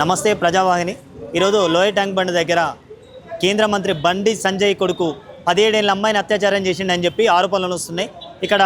నమస్తే ప్రజావాహిని. ఈరోజు lower tank bund దగ్గర కేంద్ర మంత్రి బండి సంజయ్ కొడుకు 17 ఏళ్ల అమ్మాయిని అత్యాచారం చేసిండని చెప్పి ఆరోపణలు వస్తున్నాయి. ఇక్కడ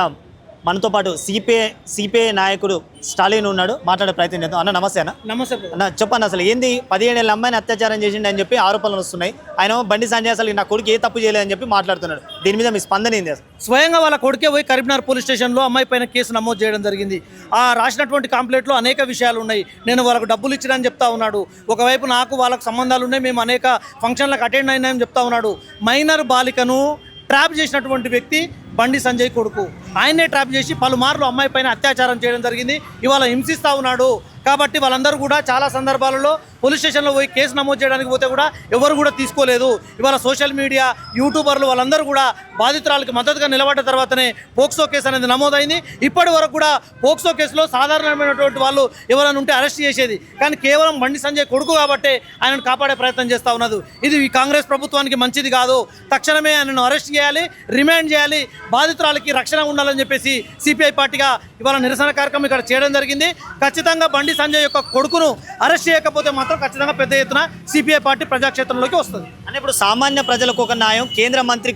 మనతో పాటు సిపిఐ నాయకుడు స్టాలిన్ ఉన్నాడు, మాట్లాడే ప్రయత్నం చేద్దాం. అన్న నమస్తే. నమస్తే అన్న చెప్పండి, అసలు ఏంది 17 ఏళ్ల అమ్మాయిని అత్యాచారం చేసిండని చెప్పి ఆరోపణలు వస్తున్నాయి. ఆయన బండి సంజయ్ అసలు నా కొడుకు ఏ తప్పు చేయలేదని చెప్పి మాట్లాడుతున్నాడు. దీని మీద మీ స్పందన ఏంది? అసలు స్వయంగా వాళ్ళ కొడుకే పోయి కరీంనగర్ పోలీస్ స్టేషన్లో అమ్మాయి పైన కేసు నమోదు చేయడం జరిగింది. ఆ రాసినటువంటి కంప్లైంట్లో అనేక విషయాలు ఉన్నాయి. నేను వాళ్ళకు డబ్బులు ఇచ్చినని చెప్తా ఉన్నాడు. ఒకవైపు నాకు వాళ్ళకు సంబంధాలు ఉన్నాయి, మేము అనేక ఫంక్షన్లకు అటెండ్ అయినాయని చెప్తా ఉన్నాడు. మైనర్ బాలికను ట్రాప్ చేసినటువంటి వ్యక్తి బండి సంజయ్ కొడుకు. ఆయనే ట్రాప్ చేసి పలుమార్లు అమ్మాయి పైన అత్యాచారం చేయడం జరిగింది. ఇవాళ హింసిస్తూ ఉన్నాడు. కాబట్టి వాళ్ళందరూ కూడా చాలా సందర్భాలలో పోలీస్ స్టేషన్లో పోయి కేసు నమోదు చేయడానికి పోతే కూడా ఎవరు కూడా తీసుకోలేదు. ఇవాళ సోషల్ మీడియా యూట్యూబర్లు వాళ్ళందరూ కూడా బాధితురాలకు మద్దతుగా నిలబడ్డ తర్వాతనే పోక్సో కేసు అనేది నమోదైంది. ఇప్పటి వరకు కూడా పోక్సో కేసులో సాధారణమైనటువంటి వాళ్ళు ఎవరైనా ఉంటే అరెస్ట్ చేసేది, కానీ కేవలం బండి సంజయ్ కొడుకు కాబట్టి ఆయనను కాపాడే ప్రయత్నం చేస్తూ ఉన్నది. ఇది ఈ కాంగ్రెస్ ప్రభుత్వానికి మంచిది కాదు. తక్షణమే ఆయనను అరెస్ట్ చేయాలి, రిమాండ్ చేయాలి, బాధితురాలకి రక్షణ ఉండాలని చెప్పేసి సిపిఐ పార్టీగా ఇవాళ నిరసన కార్యక్రమం ఇక్కడ చేయడం జరిగింది. ఖచ్చితంగా బండి సంజయ్ యొక్క కొడుకును అరెస్ట్ చేయకపోతే మాత్రం ఖచ్చితంగా పెద్ద ఎత్తున సిపిఐ పార్టీ ప్రజాక్షేత్రంలోకి వస్తుంది. అంటే ఇప్పుడు సామాన్య ప్రజలకు ఒక న్యాయం, కేంద్ర మంత్రి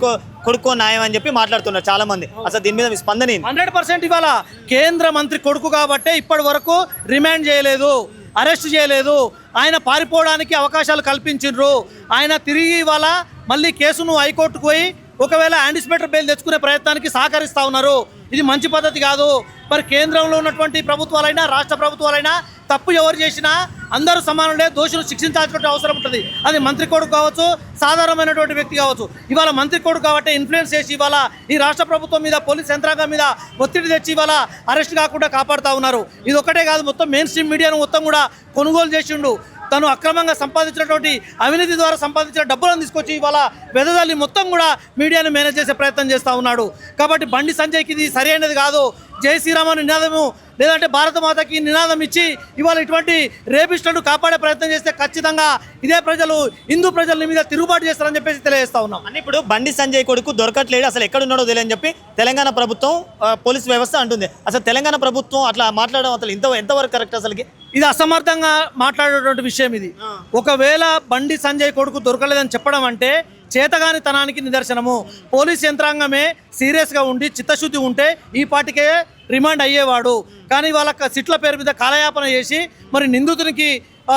కొడుకు న్యాయం అని చెప్పి మాట్లాడుతున్నారు చాలా మంది. అసలు దీని మీద మీ స్పందన 100% ఇవాళ కేంద్ర మంత్రి కొడుకు కాబట్టి ఇప్పటి వరకు రిమాండ్ చేయలేదు, అరెస్ట్ చేయలేదు. ఆయన పారిపోవడానికి అవకాశాలు కల్పించిండ్రు. ఆయన తిరిగి ఇవాళ మళ్ళీ కేసును హైకోర్టుకు పోయి ఒకవేళ యాంటిసిపేటరీ బెయిల్ తెచ్చుకునే ప్రయత్నానికి సహకరిస్తూ ఉన్నారు. ఇది మంచి పద్ధతి కాదు. మరి కేంద్రంలో ఉన్నటువంటి ప్రభుత్వాలైనా రాష్ట్ర ప్రభుత్వాలైనా తప్పు ఎవరు చేసినా అందరూ సమానులే, దోషులు శిక్షించాల్సినటువంటి అవసరం ఉంటుంది. అది మంత్రి కొడుకు కావచ్చు, సాధారణమైనటువంటి వ్యక్తి కావచ్చు. ఇవాళ మంత్రి కొడుకు కాబట్టి ఇన్ఫ్లుయెన్స్ చేసి ఇవాళ ఈ రాష్ట్ర ప్రభుత్వం మీద, పోలీస్ యంత్రాంగం మీద ఒత్తిడి తెచ్చి ఇవాళ అరెస్ట్ కాకుండా కాపాడుతూ ఉన్నారు. ఇది ఒకటే కాదు, మొత్తం మెయిన్ స్ట్రీమ్ మీడియాను మొత్తం కూడా కొనుగోలు చేసిండు. తను అక్రమంగా సంపాదించినటువంటి అవినీతి ద్వారా సంపాదించిన డబ్బులను తీసుకొచ్చి ఇవాళ వెదజల్లి మొత్తం కూడా మీడియాను మేనేజ్ చేసే ప్రయత్నం చేస్తూ ఉన్నాడు. కాబట్టి బండి సంజయ్కి ఇది సరైనది కాదు. జై శ్రీరామ నినాదము లేదంటే భారత మాతకి నినాదం ఇచ్చి ఇవాళ ఇటువంటి రేపిస్టులను కాపాడే ప్రయత్నం చేస్తే ఖచ్చితంగా ఇదే ప్రజలు, హిందూ ప్రజల మీద తిరుగుబాటు చేస్తారని చెప్పేసి తెలియజేస్తా ఉన్నాం. అని ఇప్పుడు బండి సంజయ్ కొడుకు దొరకట్లేడు, అసలు ఎక్కడున్నాడో తెలియని చెప్పి తెలంగాణ ప్రభుత్వం, పోలీస్ వ్యవస్థ అంటుంది. అసలు తెలంగాణ ప్రభుత్వం అట్లా మాట్లాడడం అసలు ఎంతవరకు కరెక్ట్? అసలుకి ఇది అసమర్థంగా మాట్లాడేటువంటి విషయం. ఇది ఒకవేళ బండి సంజయ్ కొడుకు దొరకలేదని చెప్పడం అంటే చేతగాని తనానికి నిదర్శనము. పోలీస్ యంత్రాంగమే సీరియస్గా ఉండి చిత్తశుద్ధి ఉంటే ఈ పాటికే రిమాండ్ అయ్యేవాడు. కానీ వాళ్ళ సిట్ల పేరు మీద కాలయాపన చేసి మరి నిందితునికి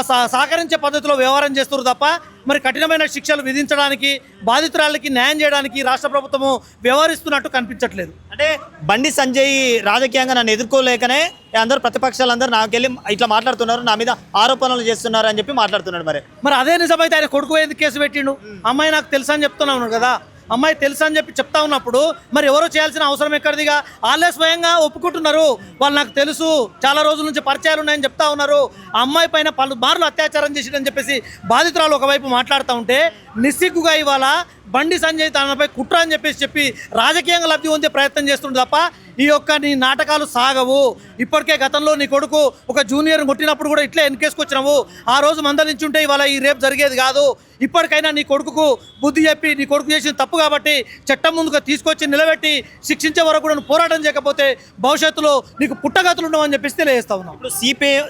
సహకరించే పద్ధతిలో వ్యవహారం చేస్తున్నారు తప్ప మరి కఠినమైన శిక్షలు విధించడానికి, బాధితురాలకి న్యాయం చేయడానికి రాష్ట్ర ప్రభుత్వము వ్యవహరిస్తున్నట్టు కనిపించట్లేదు. అంటే బండి సంజయ్ రాజకీయంగా నన్ను ఎదుర్కోలేకనే అందరూ ప్రతిపక్షాలందరూ నాకెళ్ళి ఇట్లా మాట్లాడుతున్నారు, నా మీద ఆరోపణలు చేస్తున్నారు అని చెప్పి మాట్లాడుతున్నాడు. మరి అదే నిజమైతే ఆయన కొడుకు ఎందుకు కేసు పెట్టిండు? అమ్మాయి నాకు తెలుసు అని చెప్తున్నాను కదా. అమ్మాయి తెలుసు అని చెప్పి చెప్తా ఉన్నప్పుడు మరి ఎవరో చేయాల్సిన అవసరం ఎక్కడిదిగా? వాళ్ళే స్వయంగా ఒప్పుకుంటున్నారు. వాళ్ళు నాకు తెలుసు, చాలా రోజుల నుంచి పరిచయాలు ఉన్నాయని చెప్తా ఉన్నారు. ఆ అమ్మాయి పైన పలుమార్లు అత్యాచారం చేసిందని చెప్పేసి బాధితురాలు ఒకవైపు మాట్లాడుతూ ఉంటే నిస్సిగ్గుగా ఇవాళ బండి సంజయ్ తనపై కుట్ర అని చెప్పి రాజకీయంగా లబ్ధి పొందే ప్రయత్నం చేస్తుంది తప్ప ఈ యొక్క నీ నాటకాలు సాగవు. ఇప్పటికే గతంలో నీ కొడుకు ఒక జూనియర్ కొట్టినప్పుడు కూడా ఇట్లే ఎన్కేసుకొచ్చినావు. ఆ రోజు మందలించుంటే ఇవాళ ఈ రేపు జరిగేది కాదు. ఇప్పటికైనా నీ కొడుకుకు బుద్ధి చెప్పి, నీ కొడుకు చేసిన తప్పు కాబట్టి చట్టం ముందుగా తీసుకొచ్చి నిలబెట్టి శిక్షించే వరకు కూడా పోరాటం చేయకపోతే భవిష్యత్తులో నీకు పుట్టగతులు ఉండవని చెప్పేసి తెలియజేస్తా ఉన్నాం. ఇప్పుడు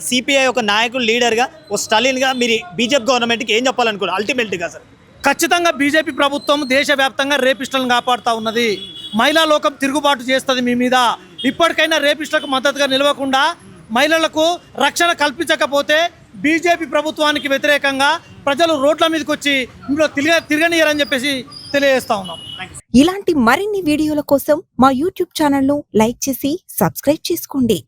సిపిఐ ఒక నాయకుడు, లీడర్గా, ఓ స్టాలిన్గా మీరు బీజేపీ గవర్నమెంట్కి ఏం చెప్పాలనుకోండి అల్టిమేట్గా? సార్ ఖచ్చితంగా బీజేపీ ప్రభుత్వం దేశవ్యాప్తంగా రేపిస్టులను కాపాడుతూ ఉన్నది. మహిళా లోకం తిరుగుబాటు చేస్తుంది మీ మీద. ఇప్పటికైనా రేపిస్టులకు మద్దతుగా నిలవకుండా మహిళలకు రక్షణ కల్పించకపోతే బీజేపీ ప్రభుత్వానికి వ్యతిరేకంగా ప్రజలు రోడ్ల మీదకి వచ్చి ఇందులో తిరగనియరని చెప్పేసి తెలియజేస్తా ఉన్నాం. ఇలాంటి మరిన్ని వీడియోల కోసం మా యూట్యూబ్ ఛానల్ను లైక్ చేసి సబ్స్క్రైబ్ చేసుకోండి.